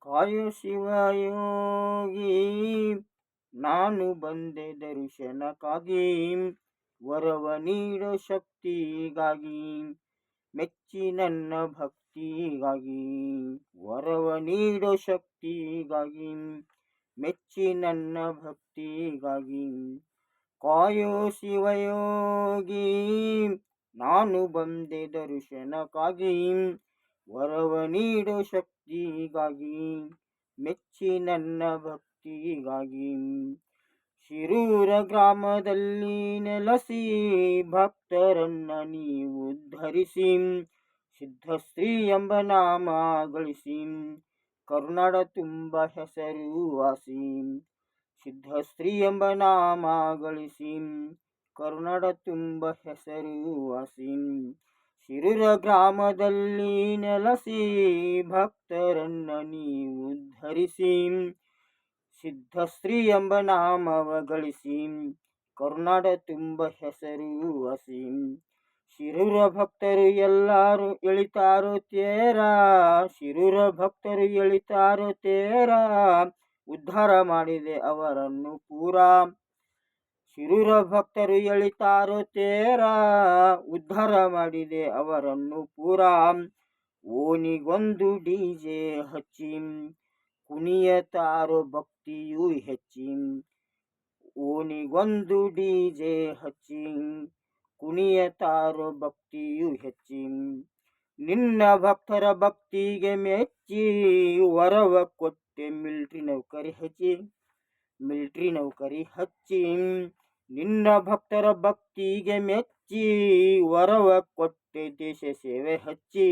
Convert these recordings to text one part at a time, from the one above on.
ಕಾಯೋ ಶಿವಯೋಗಿ ನಾನು ಬಂದೆ ದರ್ಶನಕ್ಕಾಗಿ, ವರವ ನೀಡೋ ಶಕ್ತಿಗಾಗಿ, ಮೆಚ್ಚಿ ನನ್ನ ಭಕ್ತಿಗಾಗಿ. ವರವ ನೀಡೋ ಶಕ್ತಿಗಾಗಿ, ಮೆಚ್ಚಿ ನನ್ನ ಭಕ್ತಿಗಾಗಿ. ಕಾಯೋ ಶಿವಯೋಗಿ ನಾನು ಬಂದೆ ದರ್ಶನಕ್ಕಾಗಿ, ವರವ ನೀಡೋ ಶಕ್ತಿಗಾಗಿ, ಮೆಚ್ಚಿ ನನ್ನ ಭಕ್ತಿಗಾಗಿ. ಶಿರೂರ ಗ್ರಾಮದಲ್ಲಿ ನೆಲೆಸಿ ಭಕ್ತರನ್ನ ನೀವು ಉದ್ಧರಿಸಿ, ಸಿದ್ಧಶ್ರೀ ಎಂಬ ನಾಮ ಗಳಿಸಿ, ಕರುನಾಡ ತುಂಬ ಹೆಸರುವಾಸಿ. ಸಿದ್ಧಶ್ರೀ ಎಂಬ ನಾಮ ಗಳಿಸಿ, ಕರುನಾಡ ತುಂಬ ಹೆಸರುವಾಸಿ. ಶಿರೂರ ಗ್ರಾಮದಲ್ಲಿ ನೆಲೆಸಿ ಭಕ್ತರನ್ನ ನೀವು ಉದ್ಧರಿಸಿ, ಸಿದ್ಧಶ್ರೀ ಎಂಬ ನಾಮವ ಗಳಿಸಿ, ಕರುನಾಡ ತುಂಬ ಹೆಸರುವಾಸಿ. ಶಿರೂರ ಭಕ್ತರು ಎಲ್ಲರೂ ಎಳಿತಾರೋ ತೇರ, ಶಿರೂರ ಭಕ್ತರು ಎಳಿತಾರೋ ತೇರ, ಉದ್ಧಾರ ಮಾಡಿದೆ ಅವರನ್ನು ಪೂರಾ. ಶಿರೂರ ಭಕ್ತರು ಎಳಿತಾರೋ ತೇರ, ಉದ್ಧಾರ ಮಾಡಿದೆ ಅವರನ್ನು ಪೂರಾ. ಓಣಿಗೊಂದು ಡಿಜೆ ಹಚ್ಚಿ ಕುಣಿಯತಾರೋ ಭಕ್ತಿಯೂ ಹೆಚ್ಚಿ. ಓಣಿಗೊಂದು ಡಿಜೆ ಹಚ್ಚಿ ಕುಣಿಯತಾರೋ ಭಕ್ತಿಯೂ ಹೆಚ್ಚಿ. ನಿನ್ನ ಭಕ್ತರ ಭಕ್ತಿಗೆ ಮೆಚ್ಚಿ, ವರವ ಕೊಟ್ಟೆ ಮಿಲ್ಟ್ರಿ ನೌಕರಿ ಹಚ್ಚಿ. ಮಿಲ್ಟ್ರಿ ನೌಕರಿ ಹಚ್ಚಿ. ನಿನ್ನ ಭಕ್ತರ ಭಕ್ತಿಗೆ ಮೆಚ್ಚಿ, ವರವ ಕೊಟ್ಟೆ ದೇಶ ಸೇವೆ ಹಚ್ಚಿ.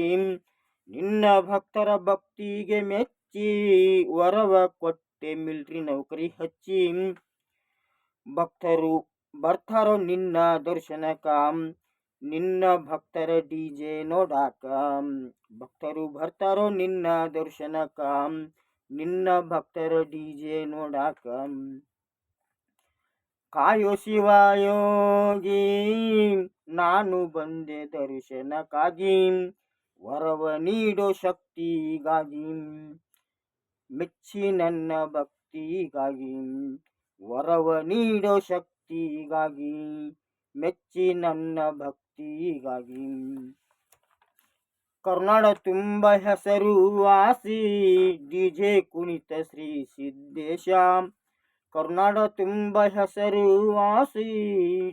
ನಿನ್ನ ಭಕ್ತರ ಭಕ್ತಿಗೆ ಮೆಚ್ಚಿ, ವರವ ಕೊಟ್ಟೆ ಮಿಲ್ಟ್ರಿ ನೌಕರಿ ಹಚ್ಚಿ. ಭಕ್ತರು ಬರ್ತಾರೋ ನಿನ್ನ ದರ್ಶನಕ, ನಿನ್ನ ಭಕ್ತರ ಡಿಜೆ ನೋಡಾಕ. ಭಕ್ತರು ಬರ್ತಾರೋ ನಿನ್ನ ದರ್ಶನಕ, ನಿನ್ನ ಭಕ್ತರ ಡಿಜೆ ನೋಡಾಕ. ಕಾಯೋ ಶಿವಯೋಗಿ ನಾನು ಬಂದೆ ದರ್ಶನಕ್ಕಾಗಿ, ವರವ ನೀಡೋ ಶಕ್ತಿಗಾಗಿ, ಮೆಚ್ಚಿ ನನ್ನ ಭಕ್ತಿಗಾಗಿ. ವರವ ನೀಡೋ ಶಕ್ತಿಗಾಗಿ, ಮೆಚ್ಚಿ ನನ್ನ ಭಕ್ತಿಗಾಗಿ. ಕರುನಾಡ ತುಂಬ ಹೆಸರುವಾಸಿ ಡಿಜೆ ಕುಣಿತ ಶ್ರೀ ಸಿದ್ದೇಶ. ಕರುನಾಡ ತುಂಬ ಹೆಸರುವಾಸಿ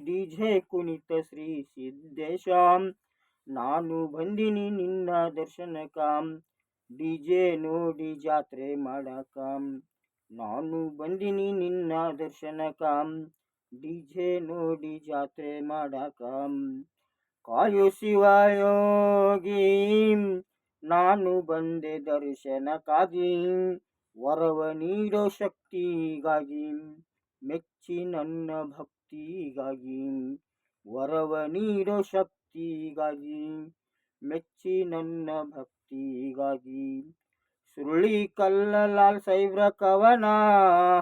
ಡಿಜೆ ಕುಣಿತ ಶ್ರೀ ಸಿದ್ದೇಶ. ನಾನು ಬಂದಿನಿ ನಿನ್ನ ದರ್ಶನಕ, ಡಿಜೆ ನೋಡಿ ಜಾತ್ರೆ ಮಾಡಕ. ನಾನು ಬಂದಿನಿ ನಿನ್ನ ದರ್ಶನಕ, ಡಿಜೆ ನೋಡಿ ಜಾತ್ರೆ ಮಾಡಕ. ಕಾಯೋ ಶಿವಯೋಗಿ ನಾನು ಬಂದೆ ದರ್ಶನಕ್ಕಾಗಿ, ವರವ ನೀಡೋ ಶಕ್ತಿಗಾಗಿ, ಮೆಚ್ಚಿ ನನ್ನ ಭಕ್ತಿಗಾಗಿ. ವರವ ನೀಡೋ ಶಕ್ತಿಗಾಗಿ, ಮೆಚ್ಚಿ ನನ್ನ ಭಕ್ತಿಗಾಗಿ. ಸುರುಳಿ ಕಲ್ಲ ಲಾಲ್ ಸಾಹೇಬ್ರ ಕವನ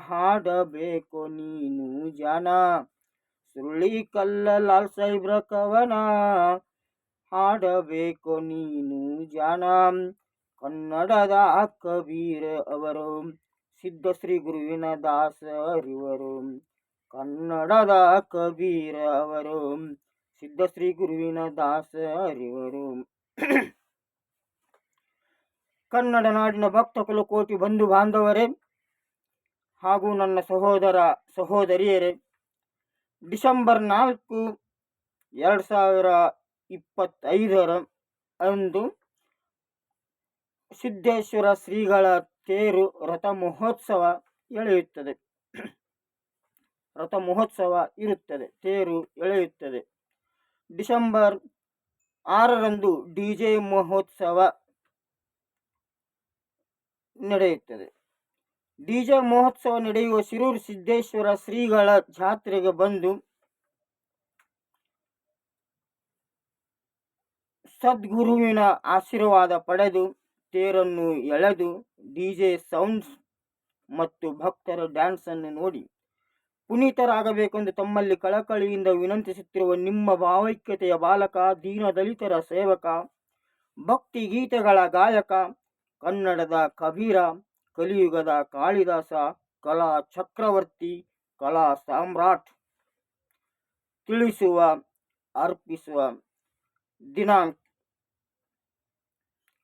ಹಾಡಬೇಕು ನೀನು ಜಾನ. ಸುರುಳಿ ಕಲ್ಲ ಲಾಲ್ ಸಾಹೇಬ್ರ ಕವನ ಹಾಡಬೇಕು ನೀನು ಜಾನ. ಕನ್ನಡದ ಕಬೀರ ಅವರು, ಸಿದ್ಧಶ್ರೀ ಗುರುವಿನ ದಾಸರಿವರು. ಕನ್ನಡದ ಕಬೀರ ಅವರು, ಸಿದ್ಧಶ್ರೀ ಗುರುವಿನ ದಾಸರಿವರು. ಕನ್ನಡ ನಾಡಿನ ಭಕ್ತ ಕುಲಕೋಟಿ ಬಂಧು ಬಾಂಧವರೇ ಹಾಗೂ ನನ್ನ ಸಹೋದರ ಸಹೋದರಿಯರೇ, ಡಿಸೆಂಬರ್ 4, 2025 ಅಂದು ಸಿದ್ದೇಶ್ವರ ಶ್ರೀಗಳ ತೇರು ರಥ ಮಹೋತ್ಸವ ಎಳೆಯುತ್ತದೆ. ರಥ ಮಹೋತ್ಸವ ಇರುತ್ತದೆ, ತೇರು ಎಳೆಯುತ್ತದೆ. ಡಿಸೆಂಬರ್ 6ರಂದು ಡಿಜೆ ಮಹೋತ್ಸವ ನಡೆಯುತ್ತದೆ. ಡಿಜೆ ಮಹೋತ್ಸವ ನಡೆಯುವ ಶಿರೂರು ಸಿದ್ದೇಶ್ವರ ಶ್ರೀಗಳ ಜಾತ್ರೆಗೆ ಬಂದು ಸದ್ಗುರುವಿನ ಆಶೀರ್ವಾದ ಪಡೆದು, ತೇರನ್ನು ಎಳೆದು, ಡಿಜೆ ಸೌಂಡ್ಸ್ ಮತ್ತು ಭಕ್ತರ ಡ್ಯಾನ್ಸ್ ಅನ್ನು ನೋಡಿ ಪುನೀತರಾಗಬೇಕೆಂದು ತಮ್ಮಲ್ಲಿ ಕಳಕಳಿಯಿಂದ ವಿನಂತಿಸುತ್ತಿರುವ ನಿಮ್ಮ ಭಾವೈಕ್ಯತೆಯ ಬಾಲಕ, ದೀನ ದಲಿತರ ಸೇವಕ, ಭಕ್ತಿ ಗೀತೆಗಳ ಗಾಯಕ, ಕನ್ನಡದ ಕಬೀರ, ಕಲಿಯುಗದ ಕಾಳಿದಾಸ, ಕಲಾ ಚಕ್ರವರ್ತಿ, ಕಲಾ ಸಾಮ್ರಾಟ್ ತಿಳಿಸುವ ಅರ್ಪಿಸುವ ದಿನಾಂಕ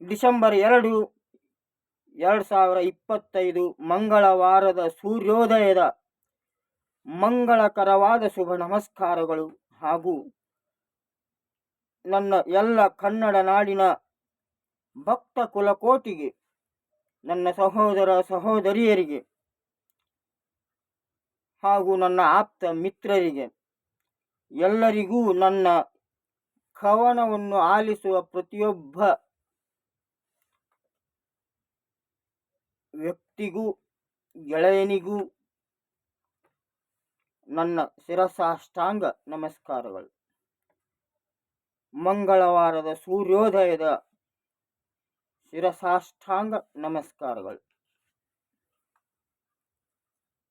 ಡಿಸೆಂಬರ್ 2, 2025 ಮಂಗಳವಾರದ ಸೂರ್ಯೋದಯದ ಮಂಗಳಕರವಾದ ಶುಭ ನಮಸ್ಕಾರಗಳು. ಹಾಗೂ ನನ್ನ ಎಲ್ಲ ಕನ್ನಡ ನಾಡಿನ ಭಕ್ತ ಕುಲಕೋಟಿಗೆ, ನನ್ನ ಸಹೋದರ ಸಹೋದರಿಯರಿಗೆ ಹಾಗೂ ನನ್ನ ಆಪ್ತ ಮಿತ್ರರಿಗೆ ಎಲ್ಲರಿಗೂ, ನನ್ನ ಕವನವನ್ನು ಆಲಿಸುವ ಪ್ರತಿಯೊಬ್ಬ ವ್ಯಕ್ತಿಗೂ, ಗೆಳೆಯನಿಗೂ ನನ್ನ ಶಿರಸಾಷ್ಟಾಂಗ ನಮಸ್ಕಾರಗಳು. ಮಂಗಳವಾರದ ಸೂರ್ಯೋದಯದ ಶಿರಸಾಷ್ಟಾಂಗ ನಮಸ್ಕಾರಗಳು.